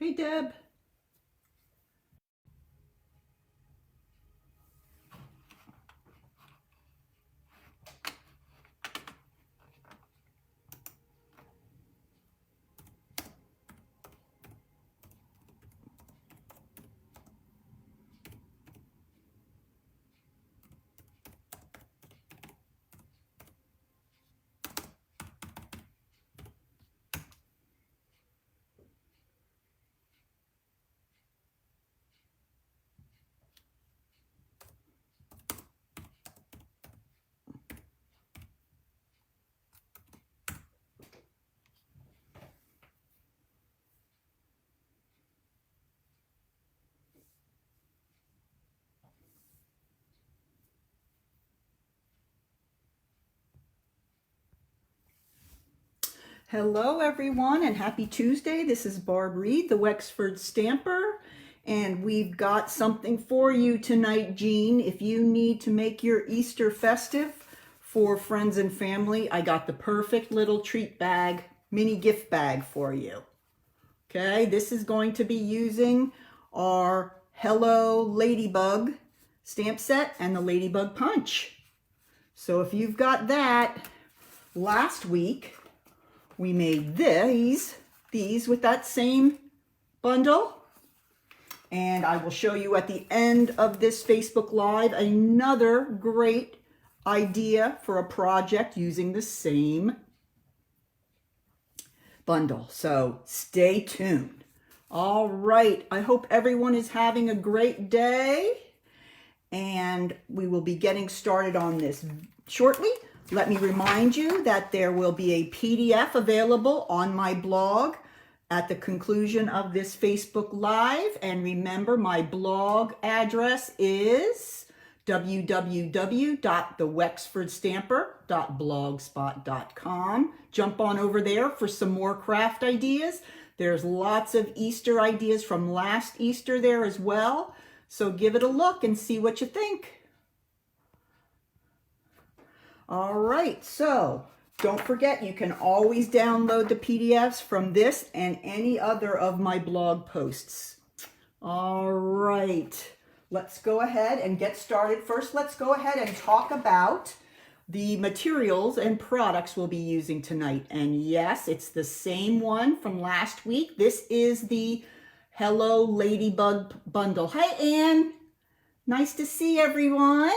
Hey, Deb. Hello, everyone, and happy Tuesday. This is Barb Reed, the Wexford Stamper, and we've got something for you tonight, Jean. If you need to make your Easter festive for friends and family, I got the perfect little treat bag, mini gift bag for you. Okay, this is going to be using our Hello Ladybug stamp set and the Ladybug punch. So if you've got that, last week, we made these with that same bundle. And I will show you at the end of this Facebook Live another great idea for a project using the same bundle. So stay tuned. All right, I hope everyone is having a great day. And we will be getting started on this shortly. Let me remind you that there will be a PDF available on my blog at the conclusion of this Facebook Live. And remember, my blog address is www.thewexfordstamper.blogspot.com. Jump on over there for some more craft ideas. There's lots of Easter ideas from last Easter there as well. So give it a look and see what you think. All right, so don't forget, you can always download the PDFs from this and any other of my blog posts. All right, let's go ahead and get started. First, let's go ahead and talk about the materials and products we'll be using tonight. And yes, it's the same one from last week. This is the Hello Ladybug bundle. Hi, Anne. Nice to see everyone.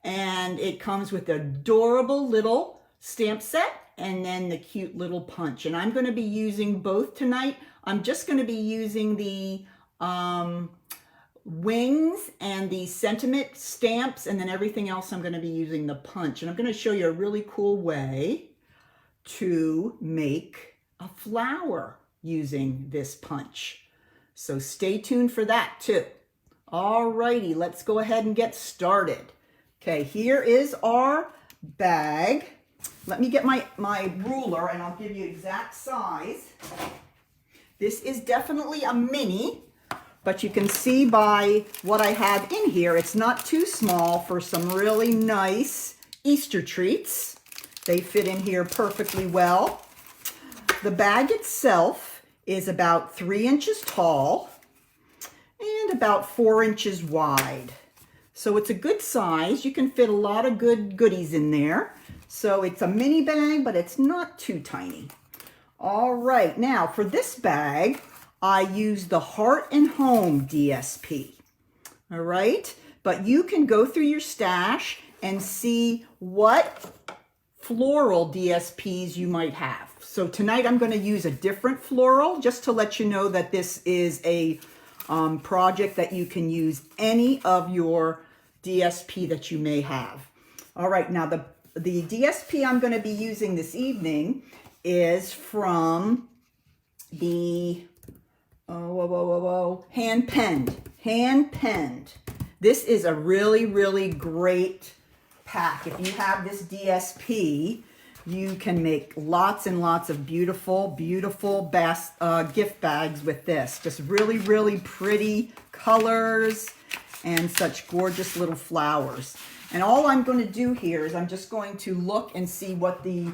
And it comes with the adorable little stamp set and then the cute little punch. And I'm going to be using both tonight. I'm just going to be using the wings and the sentiment stamps, and then everything else I'm going to be using the punch. And I'm going to show you a really cool way to make a flower using this punch. So stay tuned for that too. All righty, let's go ahead and get started. Okay, here is our bag. Let me get my ruler and I'll give you exact size. This is definitely a mini, but you can see by what I have in here, it's not too small for some really nice Easter treats. They fit in here perfectly well. The bag itself is about 3 inches tall and about 4 inches wide. So it's a good size. You can fit a lot of good goodies in there. So it's a mini bag, but it's not too tiny. All right, now for this bag, I use the Heart and Home DSP. All right, but you can go through your stash and see what floral DSPs you might have. So tonight I'm going to use a different floral just to let you know that this is a project that you can use any of your DSP that you may have. All right, now the DSP I'm going to be using this evening is from the hand penned. This is a really, really great pack. If you have this DSP, you can make lots and lots of beautiful gift bags with this. Just really, really pretty colors and such gorgeous little flowers. And all I'm going to do here is I'm just going to look and see what the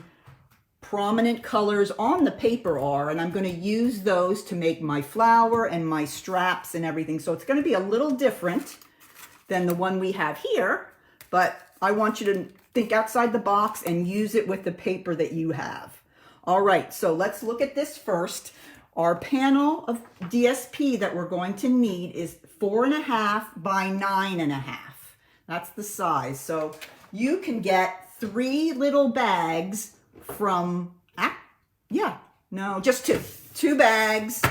prominent colors on the paper are, and I'm going to use those to make my flower and my straps and everything. So it's going to be a little different than the one we have here, but I want you to think outside the box and use it with the paper that you have. All right, so let's look at this first. Our panel of DSP that we're going to need is 4.5 by 9.5. That's the size. So you can get 3 little bags from, just 2. 2 bags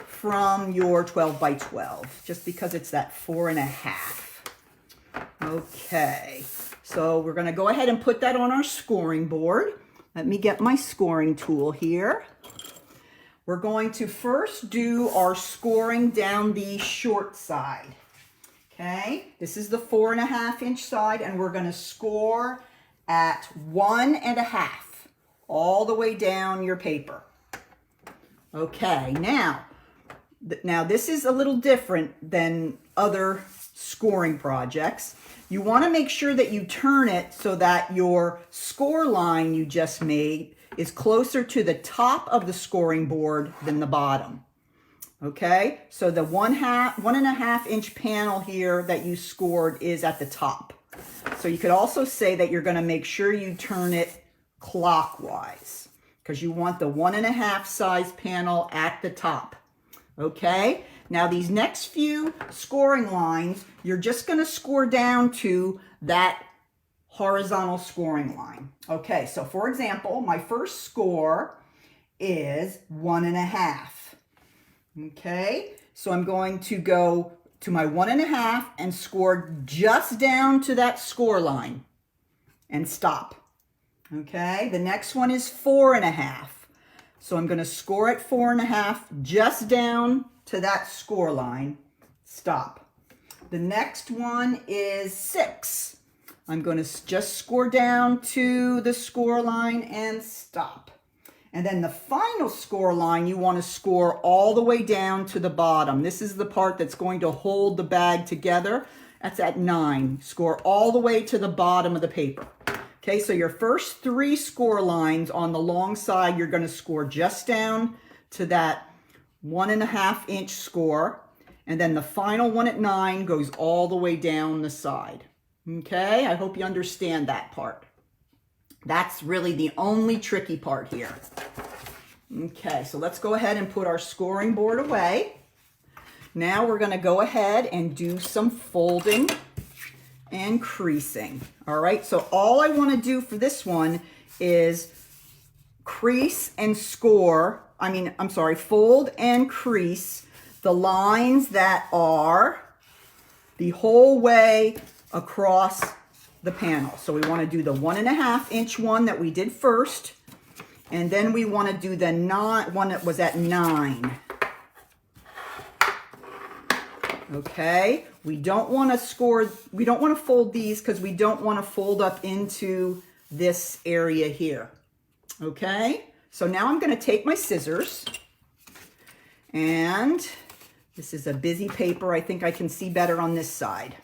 from your 12 by 12, just because it's that 4.5. Okay, so we're going to go ahead and put that on our scoring board. Let me get my scoring tool here. We're going to first do our scoring down the short side. Okay, this is the 4.5 inch side, and we're going to score at 1.5 all the way down your paper. Okay, now this is a little different than other scoring projects. You want to make sure that you turn it so that your score line you just made is closer to the top of the scoring board than the bottom. Okay, so the 1.5 inch panel here that you scored is at the top. So you could also say that you're going to make sure you turn it clockwise, because you want the 1.5 size panel at the top. Okay, now these next few scoring lines, you're just going to score down to that horizontal scoring line. Okay, so for example, my first score is 1.5. Okay, so I'm going to go to my 1.5 and score just down to that score line and stop. Okay, the next one is 4.5. So I'm going to score at 4.5 just down to that score line, stop. The next one is 6. I'm going to just score down to the score line and stop. And then the final score line, you want to score all the way down to the bottom. This is the part that's going to hold the bag together. That's at 9. Score all the way to the bottom of the paper. Okay, so your first 3 score lines on the long side, you're going to score just down to that 1.5 inch score. And then the final one at 9 goes all the way down the side. Okay, I hope you understand that part. That's really the only tricky part here. Okay, so let's go ahead and put our scoring board away. Now we're going to go ahead and do some folding and creasing. All right, so all I want to do for this one is crease and score. Fold and crease the lines that are the whole way across the panel. So we want to do the 1.5 inch one that we did first, and then we want to do the one that was at 9. Okay, we don't want to fold these because we don't want to fold up into this area here. Okay, so now I'm going to take my scissors, and this is a busy paper. I think I can see better on this side.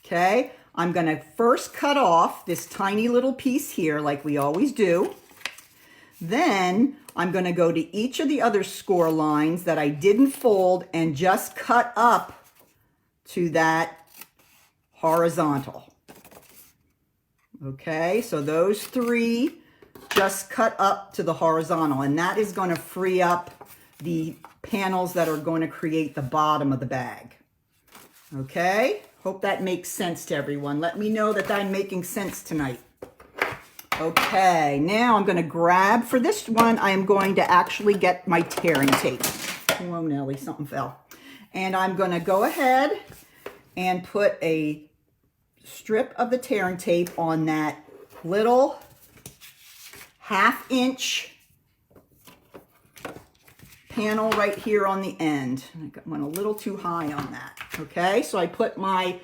Okay, I'm going to first cut off this tiny little piece here like we always do. Then I'm going to go to each of the other score lines that I didn't fold and just cut up to that horizontal. Okay, so those 3 just cut up to the horizontal, and that is going to free up the panels that are going to create the bottom of the bag. Okay, hope that makes sense to everyone. Let me know that I'm making sense tonight. Okay, now I'm going to grab, for this one, I am going to actually get my tearing tape. Whoa, Nelly, something fell. And I'm going to go ahead and put a strip of the tearing tape on that little 1/2 inch panel right here on the end. I went a little too high on that. Okay, so I put my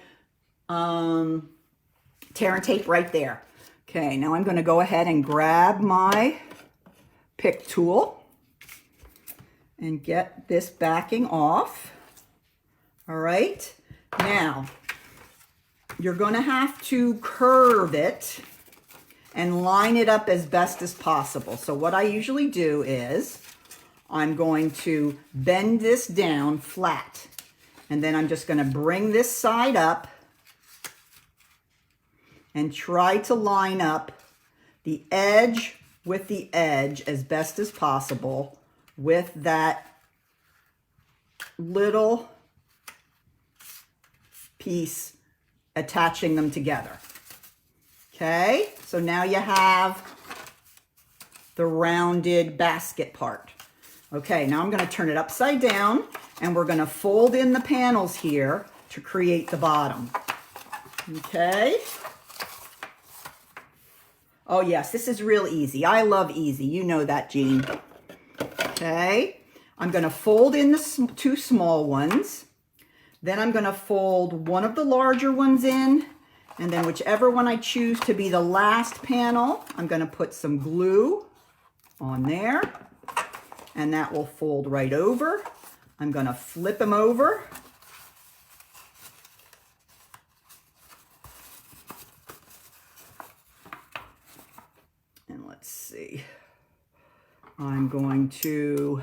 tearing tape right there. Okay, now I'm going to go ahead and grab my pick tool and get this backing off. All right, now you're going to have to curve it and line it up as best as possible. So what I usually do is I'm going to bend this down flat, and then I'm just going to bring this side up and try to line up the edge with the edge as best as possible with that little piece attaching them together. Okay, so now you have the rounded basket part. Okay, now I'm going to turn it upside down, and we're going to fold in the panels here to create the bottom. Okay. Oh yes, this is real easy. I love easy. You know that, Jean. Okay, I'm going to fold in the two small ones. Then I'm going to fold one of the larger ones in, and then whichever one I choose to be the last panel, I'm going to put some glue on there, and that will fold right over. I'm going to flip them over. And let's see. I'm going to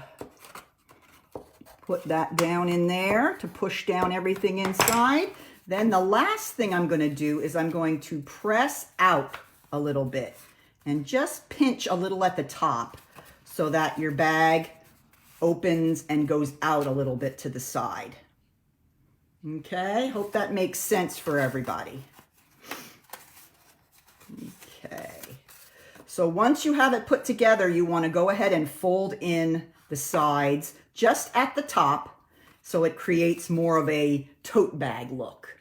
put that down in there to push down everything inside. Then the last thing I'm going to do is I'm going to press out a little bit and just pinch a little at the top so that your bag opens and goes out a little bit to the side. Okay, hope that makes sense for everybody. Okay, so once you have it put together, you want to go ahead and fold in the sides just at the top so it creates more of a tote bag look.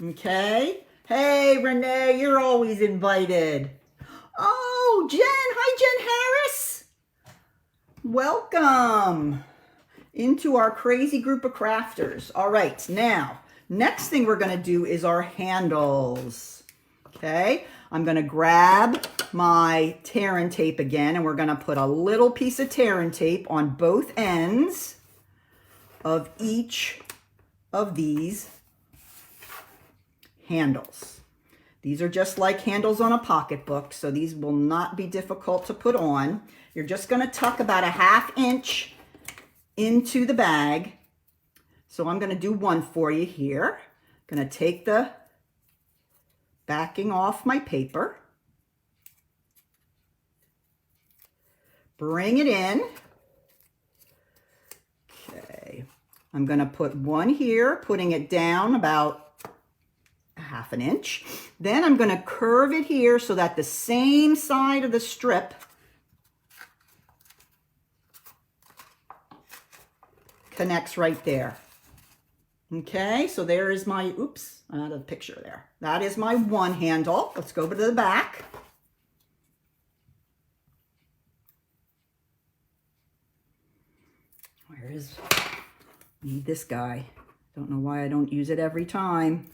Okay, hey Renee, you're always invited. Oh, Jen, hi Jen Harris. Welcome into our crazy group of crafters. All right, now, next thing we're gonna do is our handles. Okay, I'm gonna grab my tear and tape again, and we're gonna put a little piece of tear and tape on both ends of each of these handles. These are just like handles on a pocketbook, so these will not be difficult to put on. You're just going to tuck about a 1/2 inch into the bag. So I'm going to do one for you here. I'm going to take the backing off my paper, bring it in. Okay, I'm going to put one here, putting it down about 1/2 inch. Then I'm going to curve it here so that the same side of the strip connects right there. Okay, so there is my, oops, out of the picture there. That is my one handle. Let's go over to the back. Where is, need this guy. Don't know why I don't use it every time.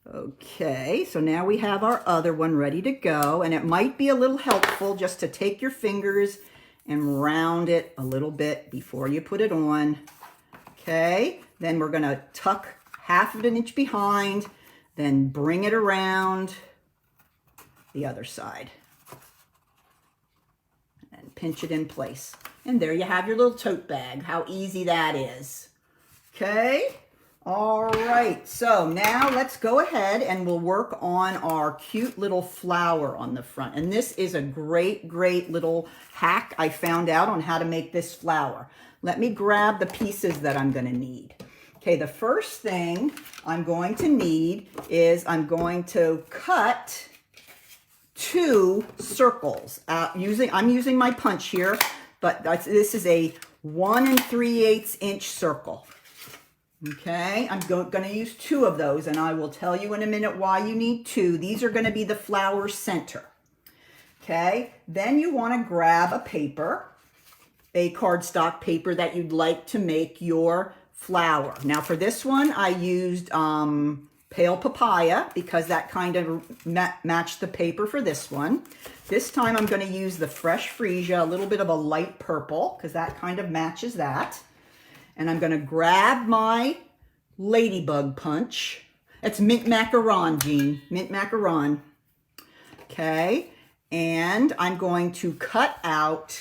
Okay, so now we have our other one ready to go, and it might be a little helpful just to take your fingers and round it a little bit before you put it on. Okay, then we're gonna tuck 1/2 inch behind, then bring it around the other side and pinch it in place. And there you have your little tote bag. How easy that is. Okay. All right, so now let's go ahead and we'll work on our cute little flower on the front. And this is a great, great little hack I found out on how to make this flower. Let me grab the pieces that I'm gonna need. Okay, the first thing I'm going to need is I'm going to cut 2 circles. I'm using my punch here, but this is a 1 3/8 inch circle. Okay, I'm going to use 2 of those, and I will tell you in a minute why you need 2. These are going to be the flower center. Okay, then you want to grab a paper, a cardstock paper that you'd like to make your flower. Now for this one, I used pale papaya because that kind of matched the paper for this one. This time I'm going to use the fresh freesia, a little bit of a light purple because that kind of matches that. And I'm going to grab my Ladybug punch. It's mint macaron, Jean. Mint macaron. Okay, and I'm going to cut out,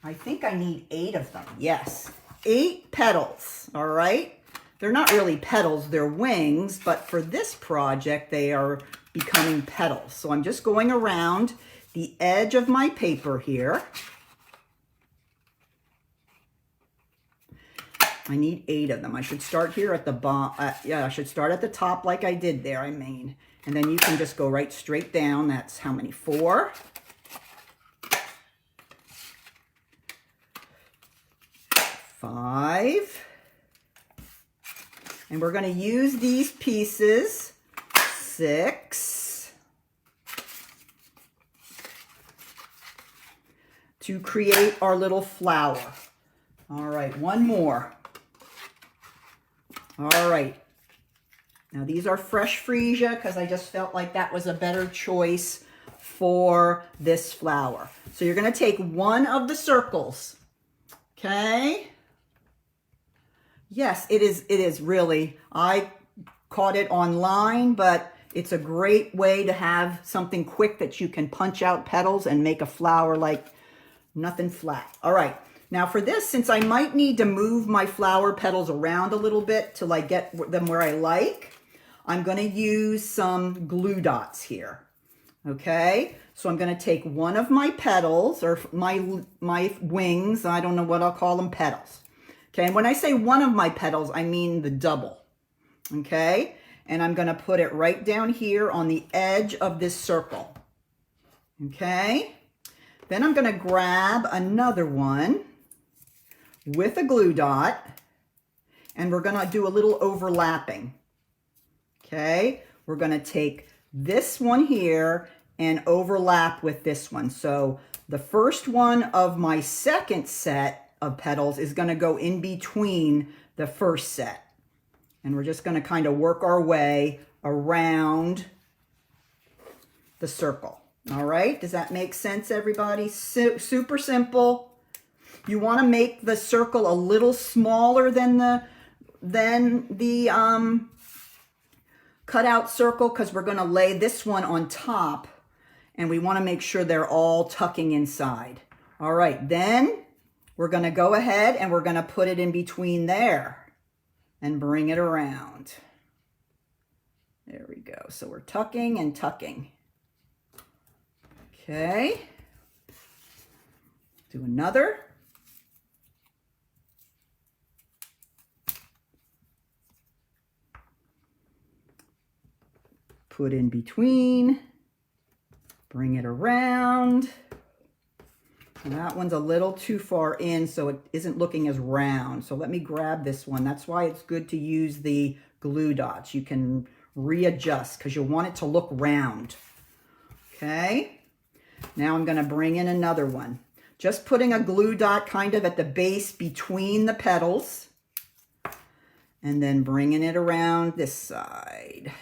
I think I need 8 of them. Yes, 8 petals, all right? They're not really petals, they're wings, but for this project, they are becoming petals. So I'm just going around the edge of my paper here. I need 8 of them. I should start here at the bottom. Yeah, I should start at the top like I did there, I mean. And then you can just go right straight down. That's how many? 4. 5. And we're going to use these pieces. 6. To create our little flower. All right, one more. All right. Now these are fresh freesia because I just felt like that was a better choice for this flower. So you're going to take one of the circles. Okay. Yes, it is really. I caught it online, but it's a great way to have something quick that you can punch out petals and make a flower like nothing flat. All right. Now for this, since I might need to move my flower petals around a little bit till I get them where I like, I'm going to use some glue dots here. Okay, so I'm going to take one of my petals, or my wings, I don't know what I'll call them, petals. Okay, and when I say one of my petals, I mean the double. Okay, and I'm going to put it right down here on the edge of this circle. Okay, then I'm going to grab another one with a glue dot, and we're going to do a little overlapping. Okay, we're going to take this one here and overlap with this one. So the first one of my second set of petals is going to go in between the first set. And we're just going to kind of work our way around the circle. All right, does that make sense, everybody? Super simple. You want to make the circle a little smaller than the cutout circle, because we're going to lay this one on top, and we want to make sure they're all tucking inside. All right, then we're going to go ahead and we're going to put it in between there and bring it around. There we go. So we're tucking and tucking. Okay. Do another. Put in between, bring it around. And that one's a little too far in, so it isn't looking as round. So let me grab this one. That's why it's good to use the glue dots. You can readjust because you'll want it to look round. Okay, now I'm going to bring in another one. Just putting a glue dot kind of at the base between the petals, and then bringing it around this side.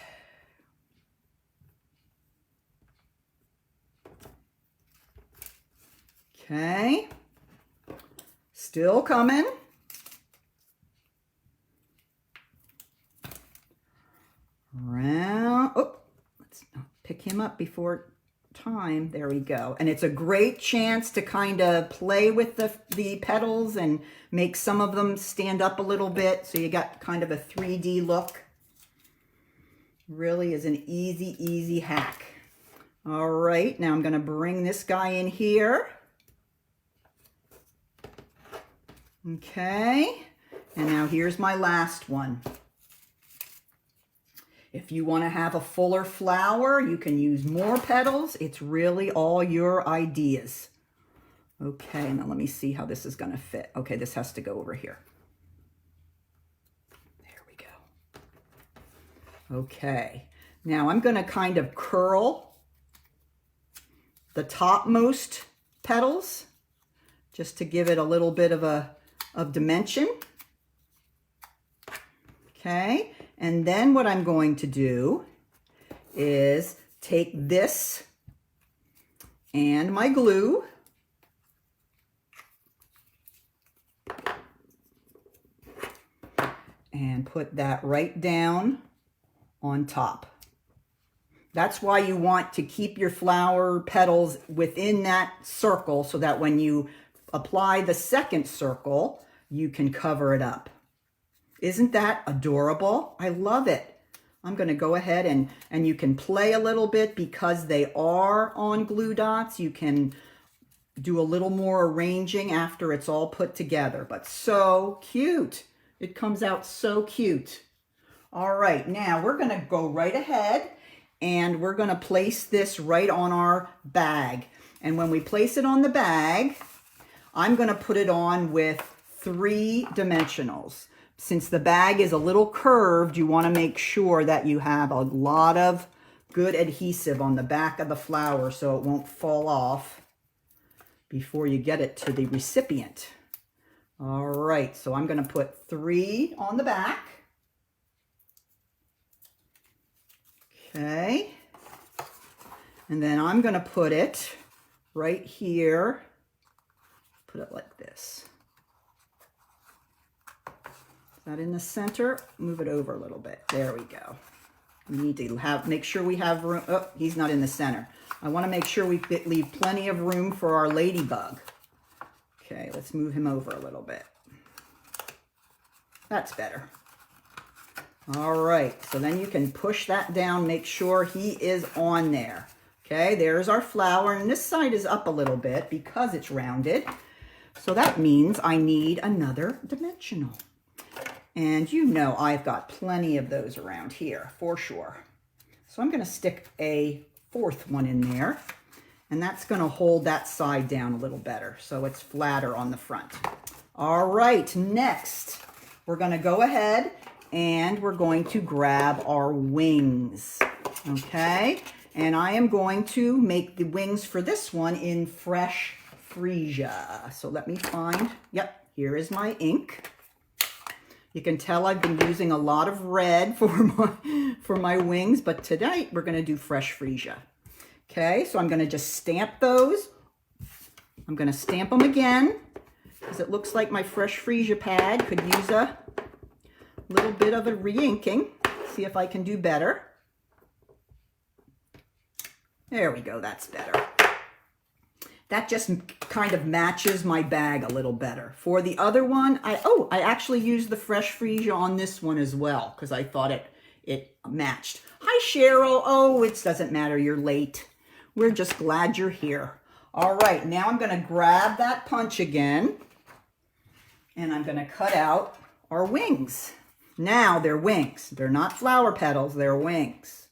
Okay, still coming. Around, oh, let's not pick him up before time. There we go. And it's a great chance to kind of play with the petals and make some of them stand up a little bit. So you got kind of a 3D look. Really is an easy hack. All right, now I'm going to bring this guy in here. Okay, and now here's my last one. If you want to have a fuller flower, you can use more petals. It's really all your ideas. Okay, now let me see how this is going to fit. Okay, this has to go over here. There we go. Okay, now I'm going to kind of curl the topmost petals just to give it a little bit of dimension. Okay, and then what I'm going to do is take this and my glue and put that right down on top. That's why you want to keep your flower petals within that circle so that when you apply the second circle, you can cover it up. Isn't that adorable? I love it. I'm going to go ahead and you can play a little bit because they are on glue dots. You can do a little more arranging after it's all put together, but so cute. It comes out so cute. All right, now we're going to go right ahead and we're going to place this right on our bag. And when we place it on the bag, I'm going to put it on with 3 dimensionals. Since the bag is a little curved, you want to make sure that you have a lot of good adhesive on the back of the flower so it won't fall off before you get it to the recipient. All right, so I'm going to put 3 on the back. Okay, and then I'm going to put it right here, put it like this. Is that in the center? Move it over a little bit. There we go. We need to make sure we have room. Oh, he's not in the center. I want to make sure we leave plenty of room for our ladybug. Okay, let's move him over a little bit. That's better. All right, so then you can push that down, make sure he is on there. Okay, there's our flower, and this side is up a little bit because it's rounded. So that means I need another dimensional. And you know I've got plenty of those around here, for sure. So I'm gonna stick a 4th one in there, and that's gonna hold that side down a little better, so it's flatter on the front. All right, next, we're gonna go ahead and we're going to grab our wings, okay? And I am going to make the wings for this one in fresh freesia. So let me find, yep, here is my ink. You can tell I've been using a lot of red for my wings, but tonight we're gonna do fresh freesia. Okay, so I'm gonna just stamp those. I'm gonna stamp them again, because it looks like my fresh freesia pad could use a little bit of a re-inking. See if I can do better. There we go, that's better. That just kind of matches my bag a little better. For the other one, I actually used the fresh freesia on this one as well because I thought it matched. Hi, Cheryl. Oh, it doesn't matter, you're late. We're just glad you're here. All right, now I'm gonna grab that punch again and I'm gonna cut out our wings. Now they're wings. They're not flower petals, they're wings.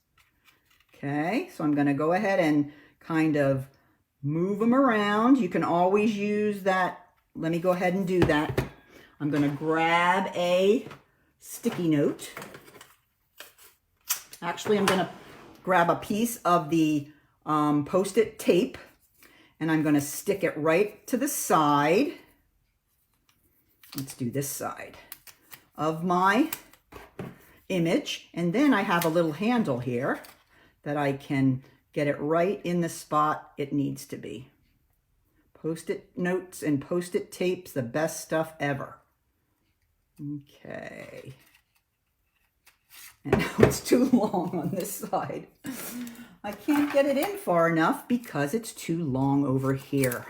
Okay, so I'm gonna go ahead and kind of move them around. You can always use that. Let me go ahead and do that. I'm gonna grab a sticky note. Actually, I'm gonna grab a piece of the Post-it tape and I'm gonna stick it right to the side. Let's do this side of my image, and then I have a little handle here that I can get it right in the spot it needs to be. Post-it notes and Post-it tapes, the best stuff ever. Okay. And now it's too long on this side. I can't get it in far enough because it's too long over here.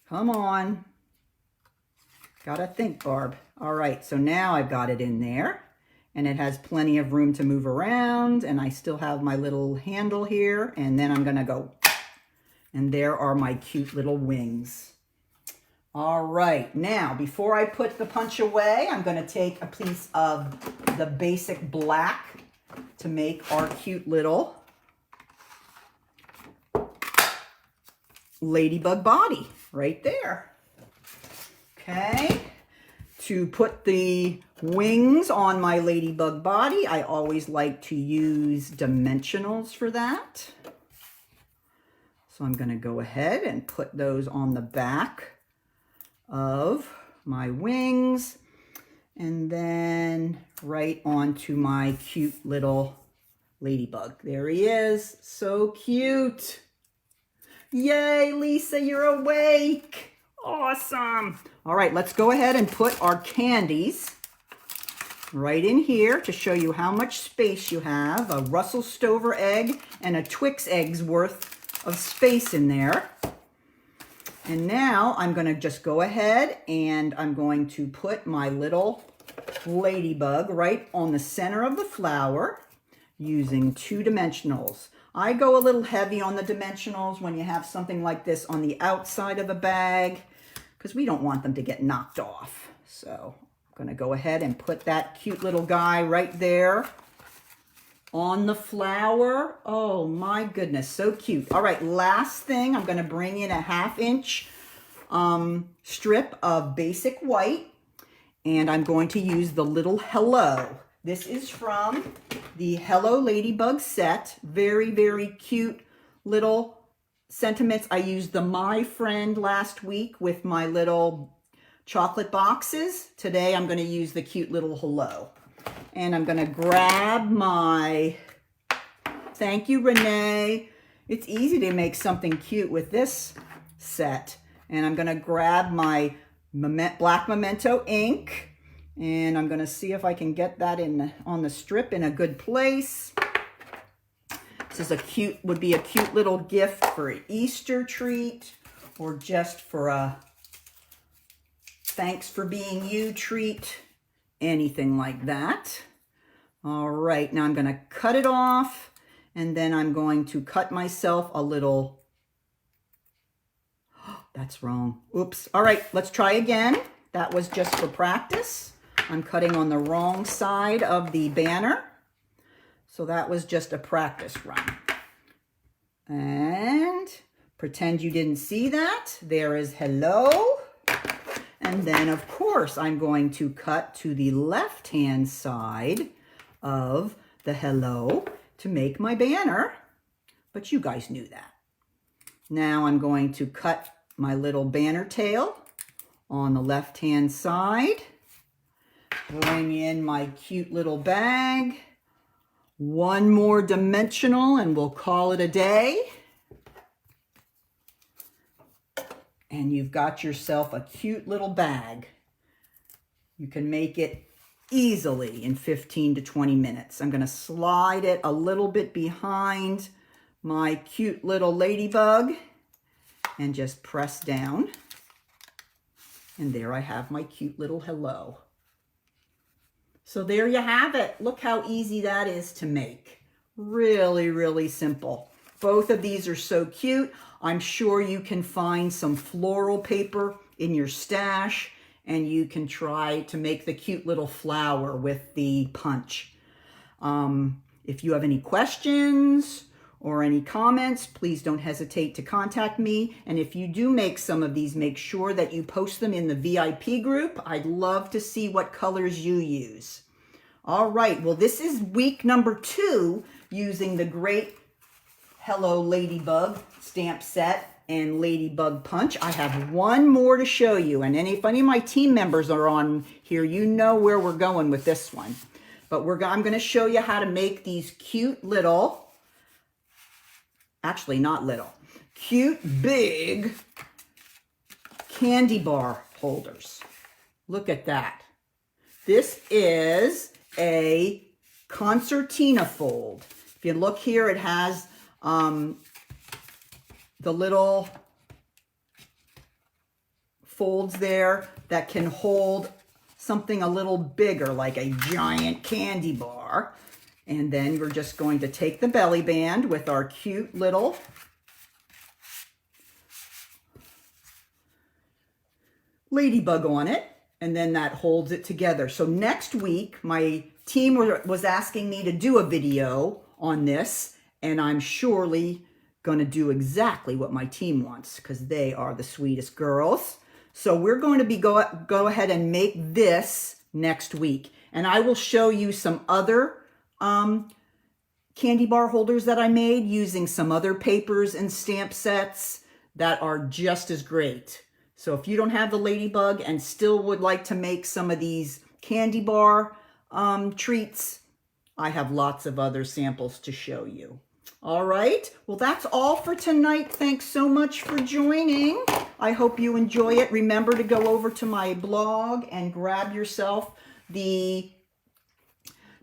Come on. Gotta think, Barb. All right, so now I've got it in there and it has plenty of room to move around and I still have my little handle here, and then I'm gonna go, and there are my cute little wings. All right, now before I put the punch away, I'm gonna take a piece of the basic black to make our cute little ladybug body right there. Okay, to put the wings on my ladybug body, I always like to use dimensionals for that. So I'm going to go ahead and put those on the back of my wings and then right onto my cute little ladybug. There he is, so cute. Yay, Lisa, you're awake. Awesome. All right, let's go ahead and put our candies right in here to show you how much space you have. A Russell Stover egg and a Twix egg's worth of space in there. And now I'm going to just go ahead and I'm going to put my little ladybug right on the center of the flower using 2 dimensionals. I go a little heavy on the dimensionals when you have something like this on the outside of a bag because we don't want them to get knocked off. So I'm going to go ahead and put that cute little guy right there on the flower. Oh my goodness, so cute. All right, last thing, I'm going to bring in a 1/2 inch strip of basic white, and I'm going to use the little hello. This is from the Hello Ladybug set. Very, very cute little sentiments. I used the My Friend last week with my little chocolate boxes. Today I'm going to use the cute little hello. And I'm going to grab my, thank you, Renee. It's easy to make something cute with this set. And I'm going to grab my black Memento ink. And I'm going to see if I can get that on the strip in a good place. This is would be a cute little gift for an Easter treat or just for a thanks for being you treat, anything like that. All right, now I'm going to cut it off and then I'm going to cut myself a little, that's wrong. Oops. All right, let's try again. That was just for practice. I'm cutting on the wrong side of the banner. So that was just a practice run. And pretend you didn't see that. There is hello. And then, of course, I'm going to cut to the left-hand side of the hello to make my banner. But you guys knew that. Now I'm going to cut my little banner tail on the left-hand side. Bring in my cute little bag. One more dimensional and we'll call it a day. And you've got yourself a cute little bag. You can make it easily in 15 to 20 minutes. I'm going to slide it a little bit behind my cute little ladybug and just press down. And there I have my cute little hello. So there you have it. Look how easy that is to make. Really, really simple. Both of these are so cute. I'm sure you can find some floral paper in your stash and you can try to make the cute little flower with the punch. If you have any questions or any comments, please don't hesitate to contact me. And if you do make some of these, make sure that you post them in the VIP group. I'd love to see what colors you use. All right, well, this is week number 2 using the great Hello Ladybug stamp set and Ladybug punch. I have one more to show you. And if any of my team members are on here, you know where we're going with this one. But I'm going to show you how to make these cute little, actually not little, cute big candy bar holders. Look at that. This is a concertina fold. If you look here, it has the little folds there that can hold something a little bigger, like a giant candy bar. And then we're just going to take the belly band with our cute little ladybug on it, and then that holds it together. So next week, my team was asking me to do a video on this, and I'm surely going to do exactly what my team wants because they are the sweetest girls. So we're going to be go ahead and make this next week. And I will show you some other candy bar holders that I made using some other papers and stamp sets that are just as great. So if you don't have the ladybug and still would like to make some of these candy bar treats, I have lots of other samples to show you. All right, well, that's all for tonight. Thanks so much for joining. I hope you enjoy it. Remember to go over to my blog and grab yourself the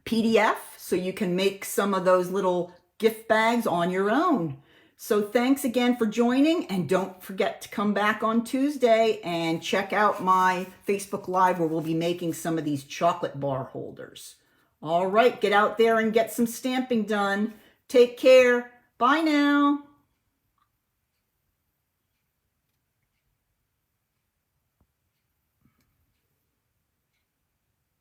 PDF so you can make some of those little gift bags on your own. So thanks again for joining, and don't forget to come back on Tuesday and check out my Facebook Live where we'll be making some of these chocolate bar holders. All right, get out there and get some stamping done. Take care. Bye now.